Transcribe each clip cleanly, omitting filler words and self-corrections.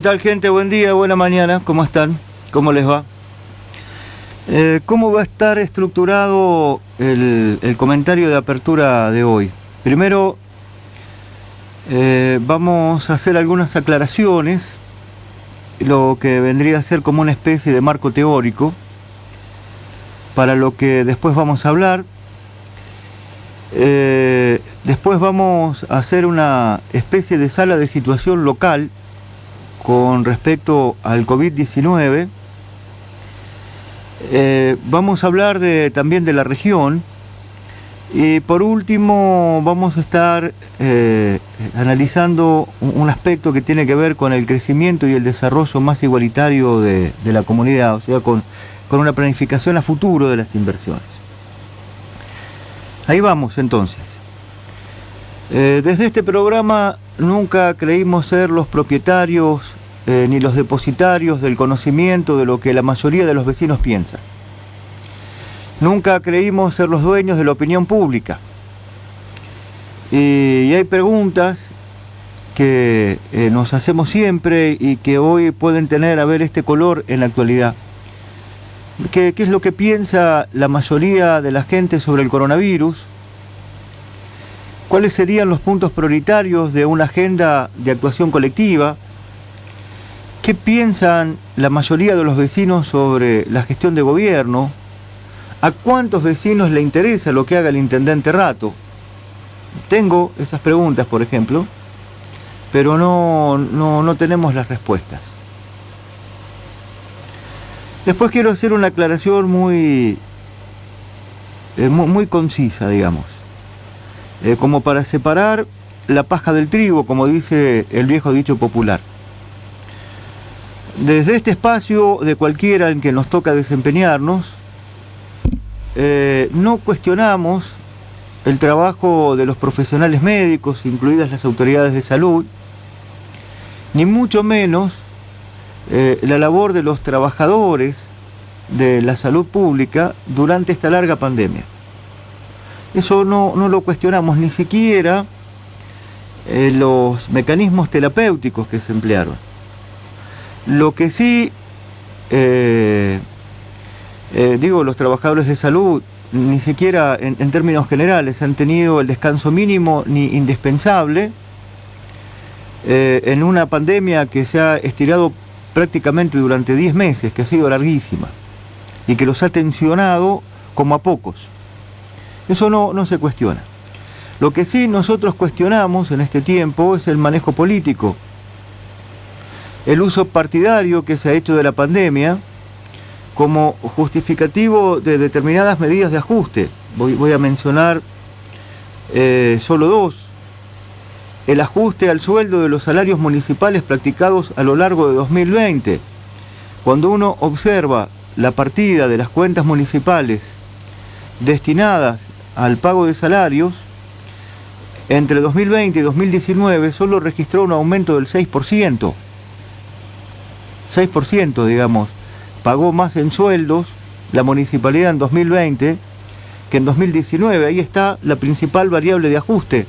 ¿Qué tal, gente? Buen día, buena mañana, ¿cómo están? ¿Cómo les va? ¿Cómo va a estar estructurado el comentario de apertura de hoy? Primero, vamos a hacer algunas aclaraciones, lo que vendría a ser como una especie de marco teórico, para lo que después vamos a hablar. Después vamos a hacer una especie de sala de situación local con respecto al COVID-19. Vamos a hablar también de la región. Y por último vamos a estar analizando un aspecto que tiene que ver con el crecimiento y el desarrollo más igualitario de la comunidad, o sea, con una planificación a futuro de las inversiones. Ahí vamos entonces. Desde este programa nunca creímos ser los propietarios ni los depositarios del conocimiento de lo que la mayoría de los vecinos piensan. Nunca creímos ser los dueños de la opinión pública. Y hay preguntas que nos hacemos siempre y que hoy pueden tener este color en la actualidad. ¿Qué es lo que piensa la mayoría de la gente sobre el coronavirus? ¿Cuáles serían los puntos prioritarios de una agenda de actuación colectiva? ¿Qué piensan la mayoría de los vecinos sobre la gestión de gobierno? ¿A cuántos vecinos le interesa lo que haga el intendente Rato? Tengo esas preguntas, por ejemplo, pero no tenemos las respuestas. Después quiero hacer una aclaración muy concisa, digamos. Como para separar la paja del trigo, como dice el viejo dicho popular. Desde este espacio de cualquiera en que nos toca desempeñarnos, no cuestionamos el trabajo de los profesionales médicos, incluidas las autoridades de salud, ni mucho menos la labor de los trabajadores de la salud pública durante esta larga pandemia. Eso no lo cuestionamos, ni siquiera los mecanismos terapéuticos que se emplearon. Lo que sí, los trabajadores de salud, ni siquiera en términos generales, han tenido el descanso mínimo ni indispensable en una pandemia que se ha estirado prácticamente durante 10 meses, que ha sido larguísima, y que los ha tensionado como a pocos. Eso no se cuestiona. Lo que sí nosotros cuestionamos en este tiempo es el manejo político, el uso partidario que se ha hecho de la pandemia como justificativo de determinadas medidas de ajuste. Voy a mencionar solo dos. El ajuste al sueldo de los salarios municipales practicados a lo largo de 2020. Cuando uno observa la partida de las cuentas municipales destinadas al pago de salarios, entre 2020 y 2019 solo registró un aumento del 6%. 6%, digamos, pagó más en sueldos la municipalidad en 2020 que en 2019. Ahí está la principal variable de ajuste,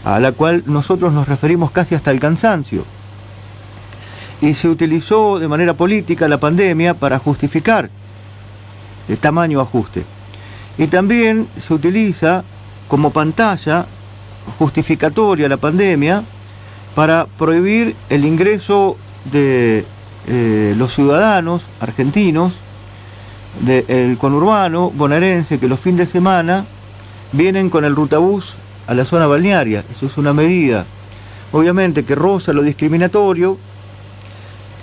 a la cual nosotros nos referimos casi hasta el cansancio. Y se utilizó de manera política la pandemia para justificar el tamaño ajuste. Y también se utiliza como pantalla justificatoria la pandemia para prohibir el ingreso de los ciudadanos argentinos del conurbano bonaerense, que los fines de semana vienen con el rutabús a la zona balnearia. Eso es una medida, obviamente, que roza lo discriminatorio,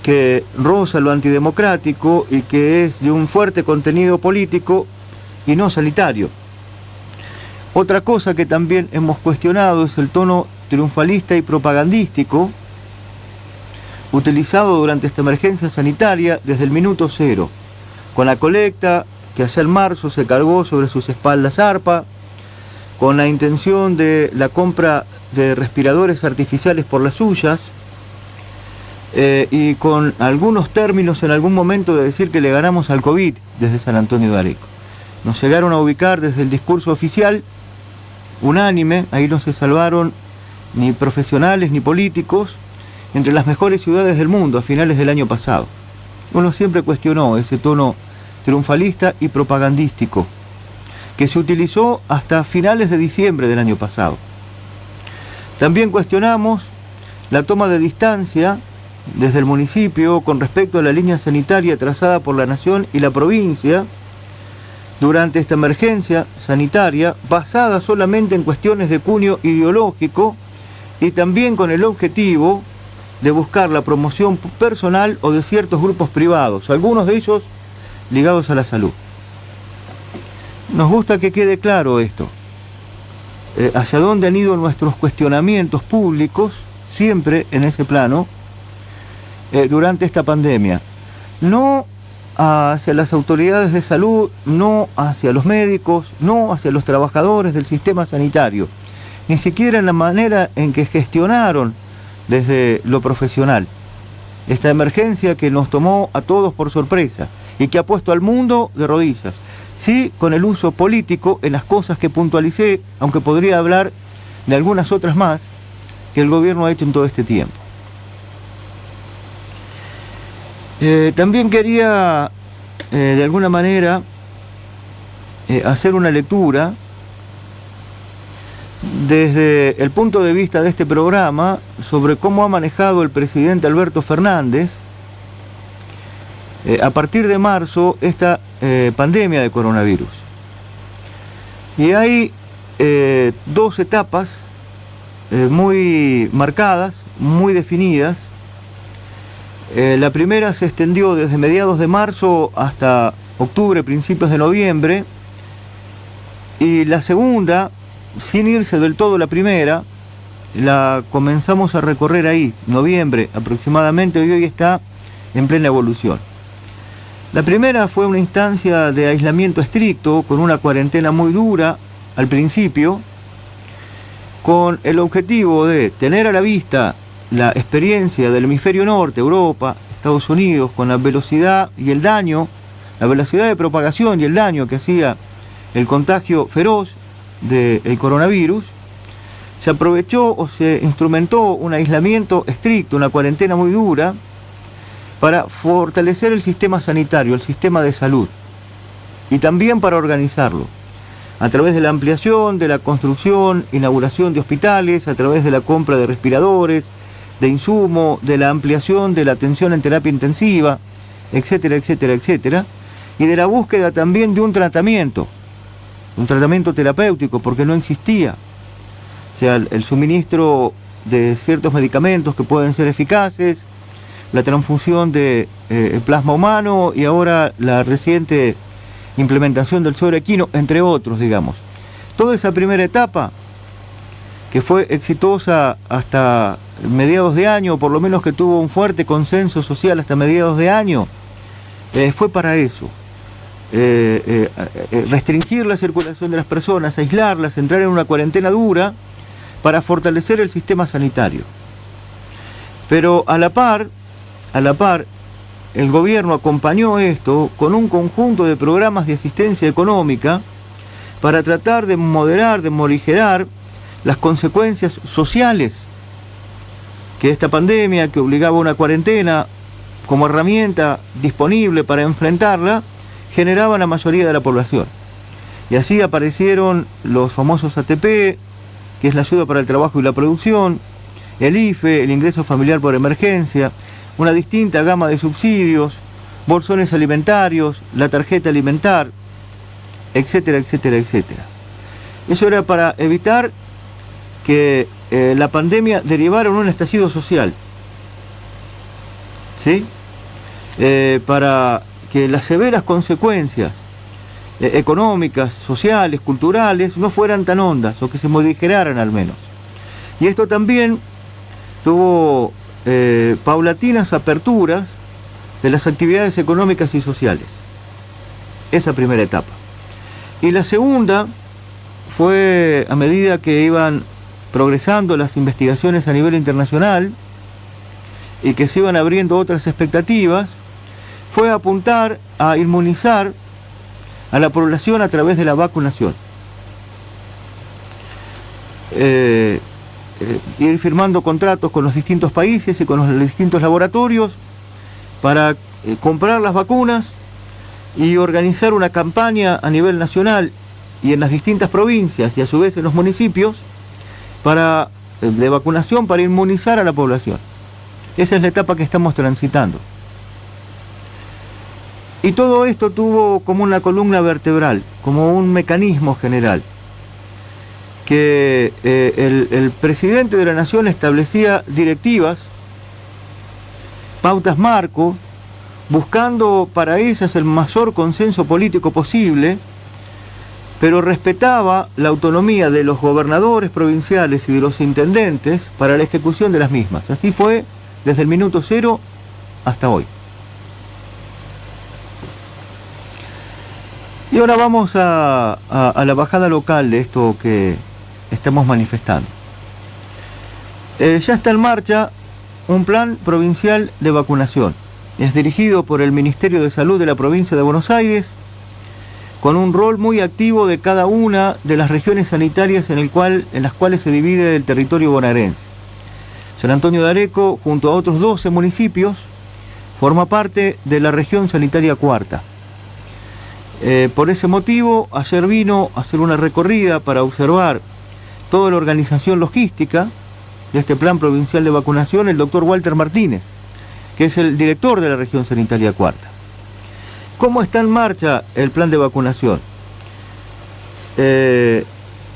que roza lo antidemocrático y que es de un fuerte contenido político y no sanitario. Otra cosa que también hemos cuestionado es el tono triunfalista y propagandístico utilizado durante esta emergencia sanitaria desde el minuto cero, con la colecta que allá en marzo se cargó sobre sus espaldas ARPA, con la intención de la compra de respiradores artificiales por las suyas, y con algunos términos en algún momento de decir que le ganamos al COVID desde San Antonio de Areco. Nos llegaron a ubicar desde el discurso oficial unánime, ahí no se salvaron ni profesionales ni políticos, entre las mejores ciudades del mundo a finales del año pasado. Uno siempre cuestionó ese tono triunfalista y propagandístico que se utilizó hasta finales de diciembre del año pasado. También cuestionamos la toma de distancia desde el municipio con respecto a la línea sanitaria trazada por la Nación y la provincia durante esta emergencia sanitaria, basada solamente en cuestiones de cuño ideológico y también con el objetivo de buscar la promoción personal o de ciertos grupos privados, algunos de ellos ligados a la salud. Nos gusta que quede claro esto, hacia dónde han ido nuestros cuestionamientos públicos, siempre en ese plano, durante esta pandemia. No hacia las autoridades de salud, no hacia los médicos, no hacia los trabajadores del sistema sanitario, ni siquiera en la manera en que gestionaron desde lo profesional esta emergencia que nos tomó a todos por sorpresa y que ha puesto al mundo de rodillas. Sí, con el uso político en las cosas que puntualicé, aunque podría hablar de algunas otras más que el gobierno ha hecho en todo este tiempo. También quería, de alguna manera, hacer una lectura desde el punto de vista de este programa sobre cómo ha manejado el presidente Alberto Fernández a partir de marzo esta pandemia de coronavirus. Y hay dos etapas muy marcadas, muy definidas. La primera se extendió desde mediados de marzo hasta octubre, principios de noviembre, y la segunda, sin irse del todo la primera, la comenzamos a recorrer ahí, noviembre aproximadamente, y hoy está en plena evolución. La primera fue una instancia de aislamiento estricto, con una cuarentena muy dura al principio, con el objetivo de tener a la vista la experiencia del hemisferio norte, Europa, Estados Unidos, con la velocidad y el daño, la velocidad de propagación y el daño que hacía el contagio feroz del coronavirus. Se aprovechó o se instrumentó un aislamiento estricto, una cuarentena muy dura, para fortalecer el sistema sanitario, el sistema de salud, y también para organizarlo, a través de la ampliación, de la construcción, inauguración de hospitales, a través de la compra de respiradores, de insumo, de la ampliación de la atención en terapia intensiva, etcétera, etcétera, etcétera, y de la búsqueda también de un tratamiento terapéutico, porque no existía. O sea, el suministro de ciertos medicamentos que pueden ser eficaces, la transfusión de plasma humano y ahora la reciente implementación del suero equino, entre otros, digamos. Toda esa primera etapa, que fue exitosa hasta mediados de año, por lo menos que tuvo un fuerte consenso social hasta mediados de año, fue para eso. Restringir la circulación de las personas, aislarlas, entrar en una cuarentena dura para fortalecer el sistema sanitario. Pero a la par, el gobierno acompañó esto con un conjunto de programas de asistencia económica para tratar de moderar, de morigerar las consecuencias sociales que esta pandemia, que obligaba a una cuarentena como herramienta disponible para enfrentarla, generaba en la mayoría de la población. Y así aparecieron los famosos ATP, que es la ayuda para el trabajo y la producción, el IFE, el ingreso familiar por emergencia, una distinta gama de subsidios, bolsones alimentarios, la tarjeta alimentar, etcétera, etcétera, etcétera. Eso era para evitar que la pandemia derivara en un estallido social, ¿sí? Para que las severas consecuencias económicas, sociales, culturales, no fueran tan hondas, o que se moderaran al menos. Y esto también tuvo paulatinas aperturas de las actividades económicas y sociales. Esa primera etapa. Y la segunda fue, a medida que iban progresando las investigaciones a nivel internacional y que se iban abriendo otras expectativas, fue apuntar a inmunizar a la población a través de la vacunación. ir firmando contratos con los distintos países y con los distintos laboratorios para comprar las vacunas y organizar una campaña a nivel nacional y en las distintas provincias y a su vez en los municipios de vacunación para inmunizar a la población. Esa es la etapa que estamos transitando. Y todo esto tuvo como una columna vertebral, como un mecanismo general, que el presidente de la Nación establecía directivas, pautas marco, buscando para ellas el mayor consenso político posible, pero respetaba la autonomía de los gobernadores provinciales y de los intendentes para la ejecución de las mismas. Así fue desde el minuto cero hasta hoy. Y ahora vamos a la bajada local de esto que estamos manifestando. Ya está en marcha un plan provincial de vacunación. Es dirigido por el Ministerio de Salud de la provincia de Buenos Aires, con un rol muy activo de cada una de las regiones sanitarias en las cuales se divide el territorio bonaerense. San Antonio de Areco, junto a otros 12 municipios, forma parte de la región sanitaria cuarta. Por ese motivo, ayer vino a hacer una recorrida para observar toda la organización logística de este plan provincial de vacunación el doctor Walter Martínez, que es el director de la región sanitaria cuarta. ¿Cómo está en marcha el plan de vacunación?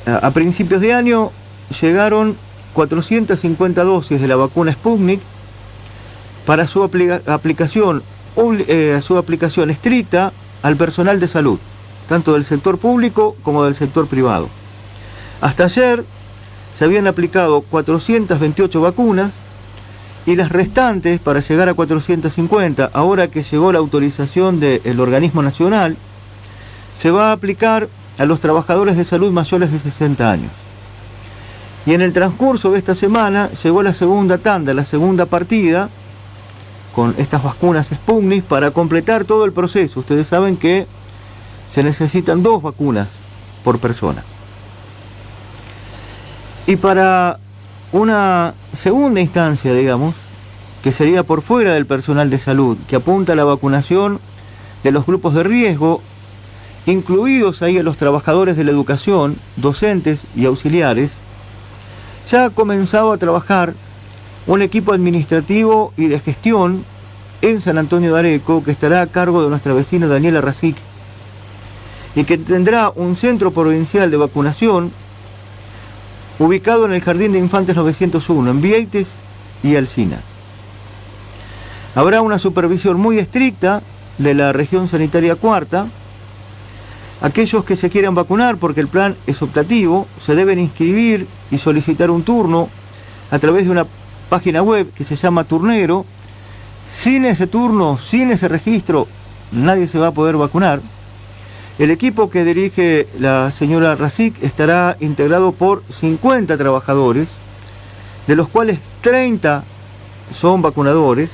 A principios de año llegaron 450 dosis de la vacuna Sputnik para su aplicación estricta al personal de salud, tanto del sector público como del sector privado. Hasta ayer se habían aplicado 428 vacunas y las restantes, para llegar a 450, ahora que llegó la autorización del organismo nacional, se va a aplicar a los trabajadores de salud mayores de 60 años. Y en el transcurso de esta semana llegó la segunda tanda, la segunda partida, con estas vacunas Sputnik para completar todo el proceso. Ustedes saben que se necesitan 2 vacunas por persona. Y para una segunda instancia, digamos, que sería por fuera del personal de salud, que apunta a la vacunación de los grupos de riesgo, incluidos ahí a los trabajadores de la educación, docentes y auxiliares, ya ha comenzado a trabajar un equipo administrativo y de gestión en San Antonio de Areco, que estará a cargo de nuestra vecina Daniela Rasic, y que tendrá un centro provincial de vacunación ubicado en el Jardín de Infantes 901, en Vieites y Alsina. Habrá una supervisión muy estricta de la región sanitaria cuarta. Aquellos que se quieran vacunar, porque el plan es optativo, se deben inscribir y solicitar un turno a través de una página web que se llama Turnero. Sin ese turno, sin ese registro, nadie se va a poder vacunar. El equipo que dirige la señora Rasic estará integrado por 50 trabajadores, de los cuales 30 son vacunadores,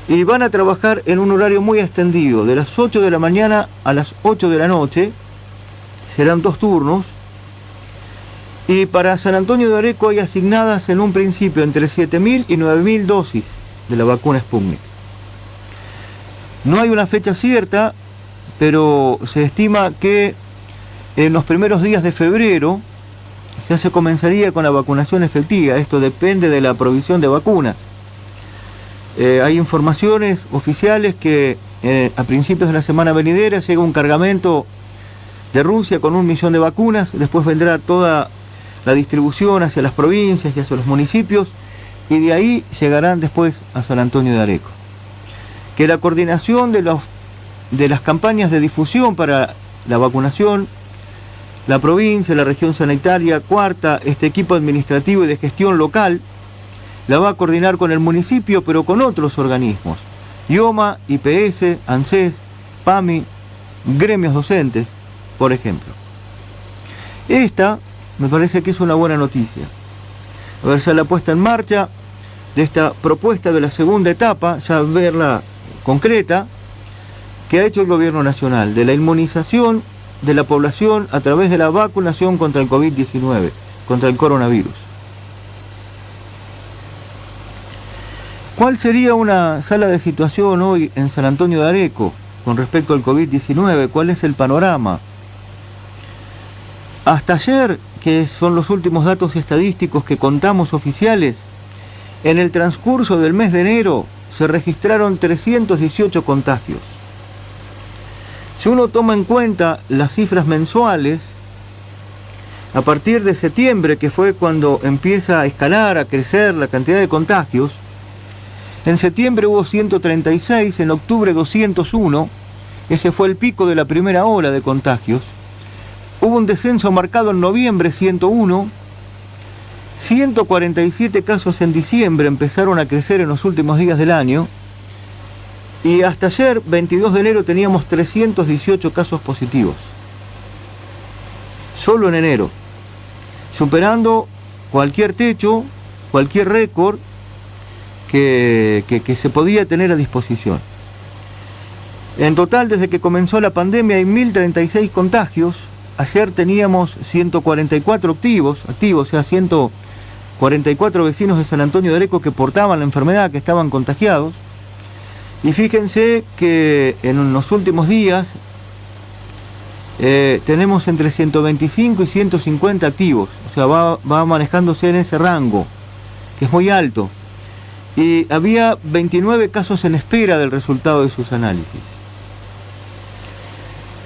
y van a trabajar en un horario muy extendido, de las 8 de la mañana a las 8 de la noche, serán 2 turnos, y para San Antonio de Areco hay asignadas en un principio entre 7.000 y 9.000 dosis de la vacuna Sputnik. No hay una fecha cierta, pero se estima que en los primeros días de febrero ya se comenzaría con la vacunación efectiva. Esto depende de la provisión de vacunas. Hay informaciones oficiales que a principios de la semana venidera llega un cargamento de Rusia con 1 millón de vacunas, después vendrá toda la distribución hacia las provincias y hacia los municipios, y de ahí llegarán después a San Antonio de Areco. Que la coordinación de las campañas de difusión para la vacunación, la provincia, la región sanitaria cuarta, este equipo administrativo y de gestión local, la va a coordinar con el municipio, pero con otros organismos, IOMA, IPS, ANSES, PAMI, gremios docentes, por ejemplo. Esta me parece que es una buena noticia. A ver, ya la puesta en marcha de esta propuesta de la segunda etapa, ya verla concreta, que ha hecho el gobierno nacional, de la inmunización de la población a través de la vacunación contra el COVID-19, contra el coronavirus. ¿Cuál sería una sala de situación hoy en San Antonio de Areco con respecto al COVID-19? ¿Cuál es el panorama? Hasta ayer, que son los últimos datos estadísticos que contamos oficiales, en el transcurso del mes de enero se registraron 318 contagios. Si uno toma en cuenta las cifras mensuales, a partir de septiembre, que fue cuando empieza a escalar, a crecer la cantidad de contagios, en septiembre hubo 136, en octubre 201, ese fue el pico de la primera ola de contagios. Hubo un descenso marcado en noviembre, 101, 147 casos en diciembre empezaron a crecer en los últimos días del año, y hasta ayer, 22 de enero, teníamos 318 casos positivos. Solo en enero, superando cualquier techo, cualquier récord que se podía tener a disposición. En total, desde que comenzó la pandemia, hay 1.036 contagios. Ayer teníamos 144 activos, o sea, 144 vecinos de San Antonio de Areco que portaban la enfermedad, que estaban contagiados. Y fíjense que en los últimos días tenemos entre 125 y 150 activos, o sea, va manejándose en ese rango, que es muy alto. Y había 29 casos en espera del resultado de sus análisis.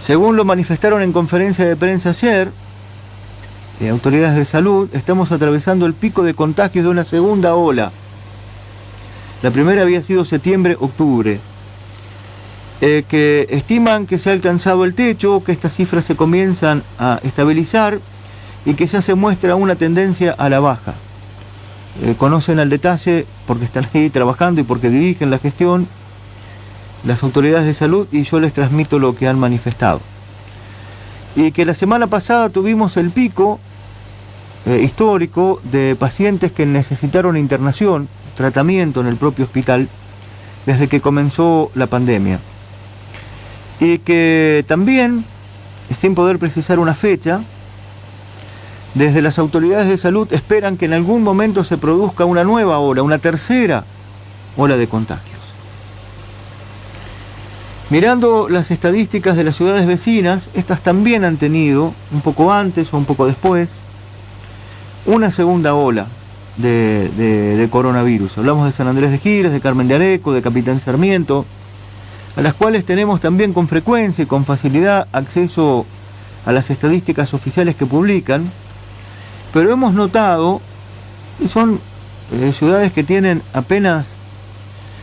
Según lo manifestaron en conferencia de prensa ayer, autoridades de salud, estamos atravesando el pico de contagios de una segunda ola. La primera había sido septiembre-octubre, que estiman que se ha alcanzado el techo, que estas cifras se comienzan a estabilizar y que ya se muestra una tendencia a la baja. Conocen al detalle porque están ahí trabajando y porque dirigen la gestión las autoridades de salud, y yo les transmito lo que han manifestado. Y que la semana pasada tuvimos el pico histórico de pacientes que necesitaron internación, tratamiento en el propio hospital desde que comenzó la pandemia, y que también, sin poder precisar una fecha, desde las autoridades de salud esperan que en algún momento se produzca una nueva ola, una tercera ola de contagios. Mirando las estadísticas de las ciudades vecinas, estas también han tenido, un poco antes o un poco después, una segunda ola de coronavirus. Hablamos de San Andrés de Giles, de Carmen de Areco, de Capitán Sarmiento, a las cuales tenemos también con frecuencia y con facilidad acceso a las estadísticas oficiales que publican, pero hemos notado que son ciudades que tienen apenas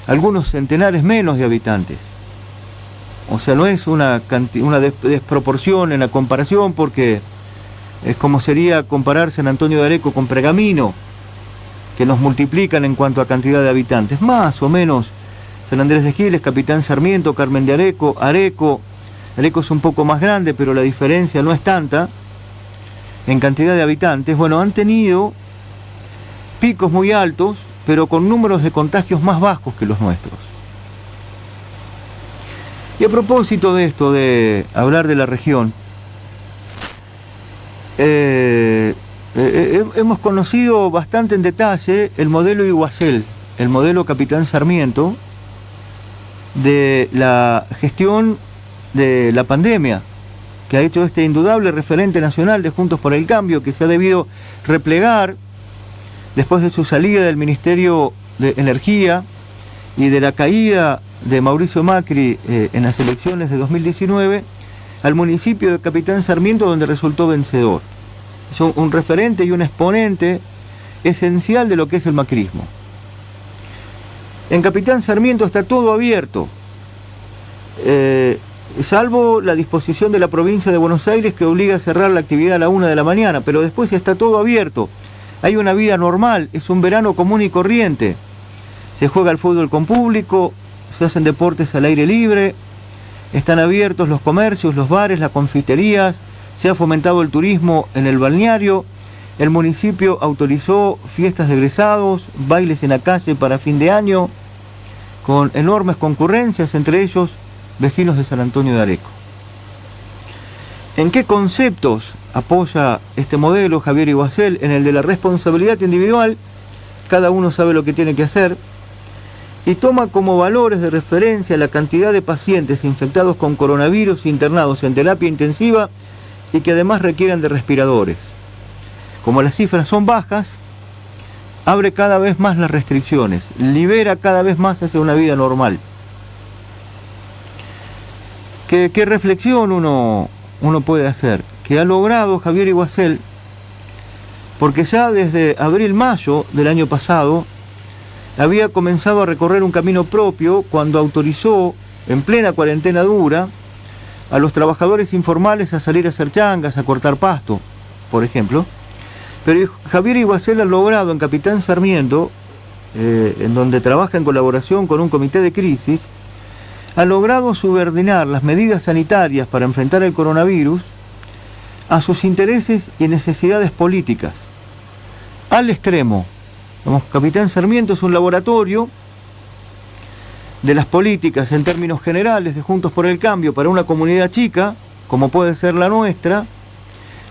algunos centenares menos de habitantes. O sea, no es una desproporción en la comparación, porque es como sería comparar San Antonio de Areco con Pergamino, que nos multiplican en cuanto a cantidad de habitantes. Más o menos San Andrés de Giles, Capitán Sarmiento, Carmen de Areco, Areco es un poco más grande, pero la diferencia no es tanta en cantidad de habitantes. Bueno, han tenido picos muy altos, pero con números de contagios más bajos que los nuestros. Y a propósito de esto, de hablar de la región, hemos conocido bastante en detalle el modelo Iguacel, el modelo Capitán Sarmiento, de la gestión de la pandemia, que ha hecho este indudable referente nacional de Juntos por el Cambio, que se ha debido replegar después de su salida del Ministerio de Energía y de la caída de Mauricio Macri en las elecciones de 2019, al municipio de Capitán Sarmiento, donde resultó vencedor. Es un referente y un exponente esencial de lo que es el macrismo. En Capitán Sarmiento está todo abierto, salvo la disposición de la provincia de Buenos Aires, que obliga a cerrar la actividad a la 1 de la mañana, pero después está todo abierto. Hay una vida normal, es un verano común y corriente. Se juega al fútbol con público, se hacen deportes al aire libre, están abiertos los comercios, los bares, las confiterías, se ha fomentado el turismo en el balneario, el municipio autorizó fiestas de egresados, bailes en la calle para fin de año, con enormes concurrencias, entre ellos vecinos de San Antonio de Areco. ¿En qué conceptos apoya este modelo Javier Iguacel? En el de la responsabilidad individual, cada uno sabe lo que tiene que hacer, y toma como valores de referencia la cantidad de pacientes infectados con coronavirus internados en terapia intensiva y que además requieren de respiradores. Como las cifras son bajas, abre cada vez más las restricciones, libera cada vez más hacia una vida normal. ¿Qué reflexión uno puede hacer? Que ha logrado Javier Iguazel, porque ya desde abril-mayo del año pasado había comenzado a recorrer un camino propio cuando autorizó, en plena cuarentena dura, a los trabajadores informales a salir a hacer changas, a cortar pasto, por ejemplo. Pero Javier Iguazel ha logrado en Capitán Sarmiento, en donde trabaja en colaboración con un comité de crisis, ha logrado subordinar las medidas sanitarias para enfrentar el coronavirus a sus intereses y necesidades políticas, al extremo. Capitán Sarmiento es un laboratorio de las políticas en términos generales de Juntos por el Cambio para una comunidad chica, como puede ser la nuestra,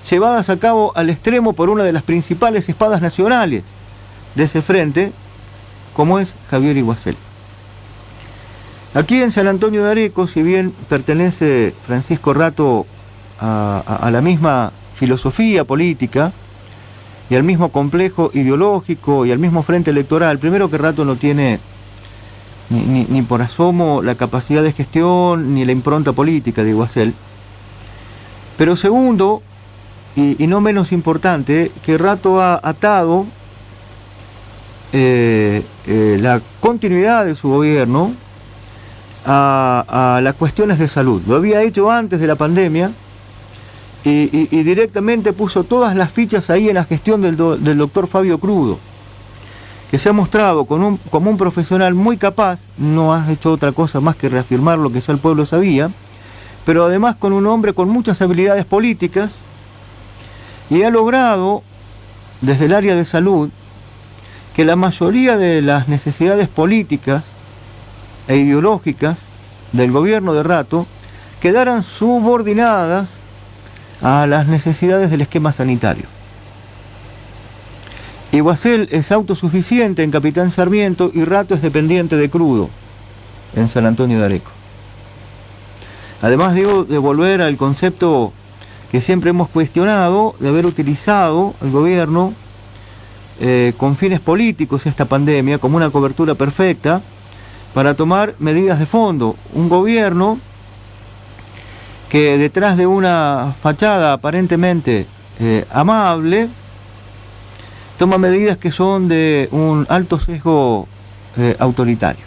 llevadas a cabo al extremo por una de las principales espadas nacionales de ese frente, como es Javier Iguazel. Aquí en San Antonio de Areco, si bien pertenece Francisco Rato a la misma filosofía política y al mismo complejo ideológico y al mismo frente electoral, primero que Rato no tiene ni por asomo la capacidad de gestión ni la impronta política de Iguazel, pero segundo, y no menos importante, que Rato ha atado la continuidad de su gobierno a las cuestiones de salud. Lo había hecho antes de la pandemia y directamente puso todas las fichas ahí en la gestión del doctor Fabio Crudo, que se ha mostrado como un profesional muy capaz, no ha hecho otra cosa más que reafirmar lo que ya el pueblo sabía, pero además con un hombre con muchas habilidades políticas, y ha logrado, desde el área de salud, que la mayoría de las necesidades políticas e ideológicas del gobierno de Rato quedaran subordinadas a las necesidades del esquema sanitario. Iguazel es autosuficiente en Capitán Sarmiento y Rato es dependiente de Crudo en San Antonio de Areco. Además, digo, de volver al concepto que siempre hemos cuestionado, de haber utilizado el gobierno con fines políticos esta pandemia como una cobertura perfecta para tomar medidas de fondo. Un gobierno que detrás de una fachada aparentemente amable, toma medidas que son de un alto sesgo autoritario.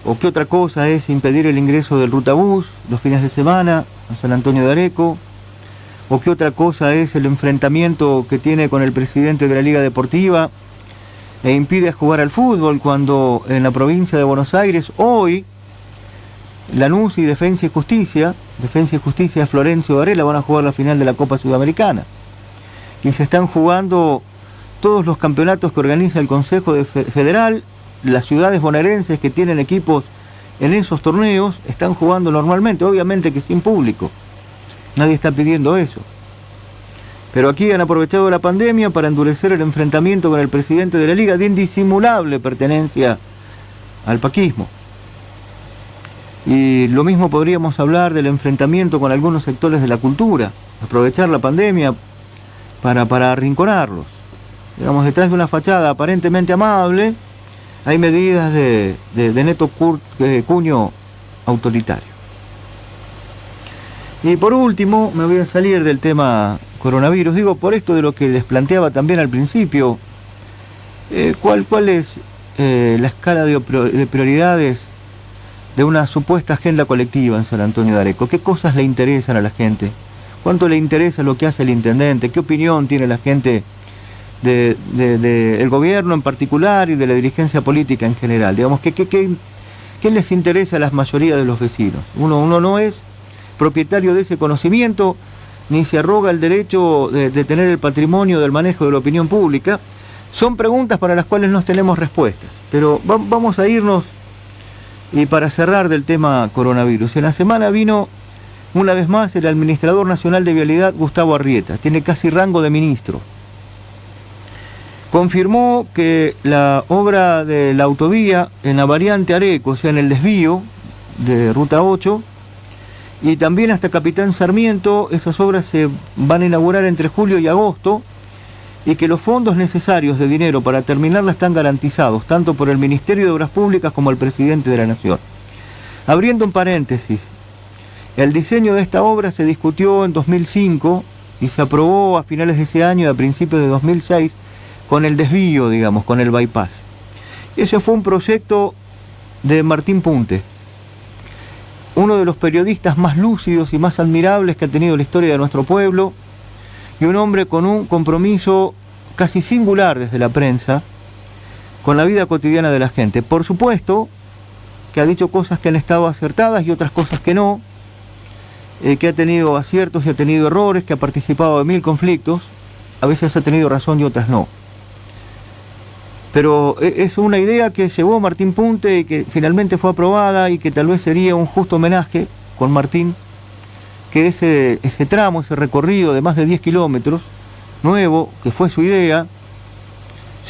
O qué otra cosa es impedir el ingreso del rutabús los fines de semana a San Antonio de Areco, o qué otra cosa es el enfrentamiento que tiene con el presidente de la Liga Deportiva e impide jugar al fútbol cuando en la provincia de Buenos Aires hoy Lanús y Defensa y Justicia de Florencio Varela van a jugar la final de la Copa Sudamericana y se están jugando todos los campeonatos que organiza el Consejo Federal. Las ciudades bonaerenses que tienen equipos en esos torneos están jugando normalmente, obviamente que sin público. Nadie está pidiendo eso. Pero aquí han aprovechado la pandemia para endurecer el enfrentamiento con el presidente de la Liga de indisimulable pertenencia al paquismo. Y lo mismo podríamos hablar del enfrentamiento con algunos sectores de la cultura, aprovechar la pandemia para arrinconarlos. Digamos, detrás de una fachada aparentemente amable, hay medidas de neto cuño autoritario. Y por último, me voy a salir del tema coronavirus. Digo, por esto de lo que les planteaba también al principio, ¿cuál es la escala de prioridades de una supuesta agenda colectiva en San Antonio de Areco? ¿Qué cosas le interesan a la gente? ¿Cuánto le interesa lo que hace el intendente? ¿Qué opinión tiene la gente del gobierno en particular y de la dirigencia política en general? Digamos, ¿qué les interesa a la mayoría de los vecinos? Uno no es propietario de ese conocimiento, ni se arroga el derecho de tener el patrimonio del manejo de la opinión pública. Son preguntas para las cuales no tenemos respuestas. Pero vamos a irnos, y para cerrar del tema coronavirus. En la semana vino una vez más el administrador nacional de Vialidad, Gustavo Arrieta. Tiene casi rango de ministro. confirmó que la obra de la autovía en la variante Areco, o sea, en el desvío de Ruta 8, y también hasta Capitán Sarmiento, esas obras se van a inaugurar entre julio y agosto, y que los fondos necesarios de dinero para terminarla están garantizados, tanto por el Ministerio de Obras Públicas como el Presidente de la Nación. Abriendo un paréntesis, el diseño de esta obra se discutió en 2005 y se aprobó a finales de ese año y a principios de 2006 con el desvío, digamos, con el bypass. Ese fue un proyecto de Martín Punte, uno de los periodistas más lúcidos y más admirables que ha tenido la historia de nuestro pueblo, y un hombre con un compromiso casi singular desde la prensa con la vida cotidiana de la gente. Por supuesto que ha dicho cosas que han estado acertadas y otras cosas que no, que ha tenido aciertos y ha tenido errores, que ha participado de 1000 conflictos, a veces ha tenido razón y otras no. Pero es una idea que llevó Martín Punte y que finalmente fue aprobada, y que tal vez sería un justo homenaje con Martín, que ese tramo, ese recorrido de más de 10 kilómetros, nuevo, que fue su idea,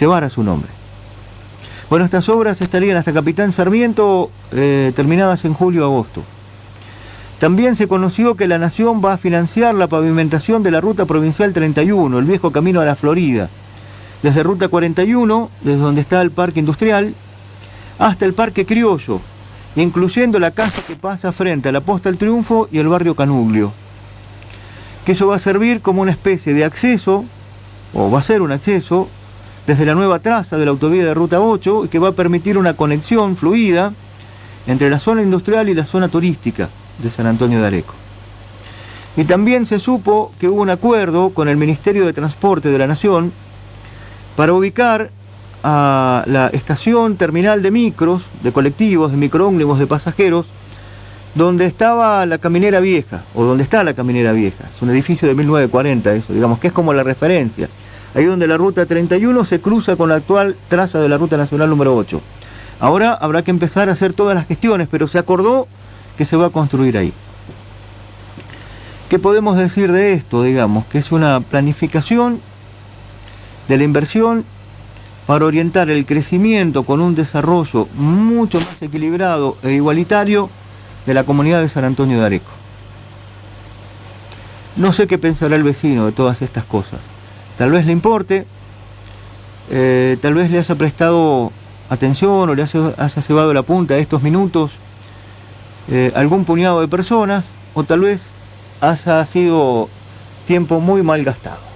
llevara su nombre. Bueno, estas obras estarían hasta Capitán Sarmiento, terminadas en julio-agosto. También se conoció que la Nación va a financiar la pavimentación de la Ruta Provincial 31, el viejo camino a la Florida, desde Ruta 41, desde donde está el Parque Industrial, hasta el Parque Criollo, incluyendo la casa que pasa frente a la Posta del Triunfo y el barrio Canuglio. Que eso va a servir como una especie de acceso, o va a ser un acceso, desde la nueva traza de la autovía de Ruta 8, y que va a permitir una conexión fluida entre la zona industrial y la zona turística de San Antonio de Areco. Y también se supo que hubo un acuerdo con el Ministerio de Transporte de la Nación para ubicar a la estación terminal de micros, de colectivos, de microómnibus, de pasajeros, donde estaba la Caminera Vieja, o donde está la Caminera Vieja. Es un edificio de 1940, eso, digamos, que es como la referencia. Ahí donde la Ruta 31 se cruza con la actual traza de la Ruta Nacional número 8. Ahora habrá que empezar a hacer todas las gestiones, pero se acordó que se va a construir ahí. ¿Qué podemos decir de esto? Digamos, que es una planificación de la inversión para orientar el crecimiento con un desarrollo mucho más equilibrado e igualitario de la comunidad de San Antonio de Areco. No sé qué pensará el vecino de todas estas cosas. Tal vez le importe, tal vez le haya prestado atención o le haya cebado la punta de estos minutos algún puñado de personas, o tal vez haya sido tiempo muy mal gastado.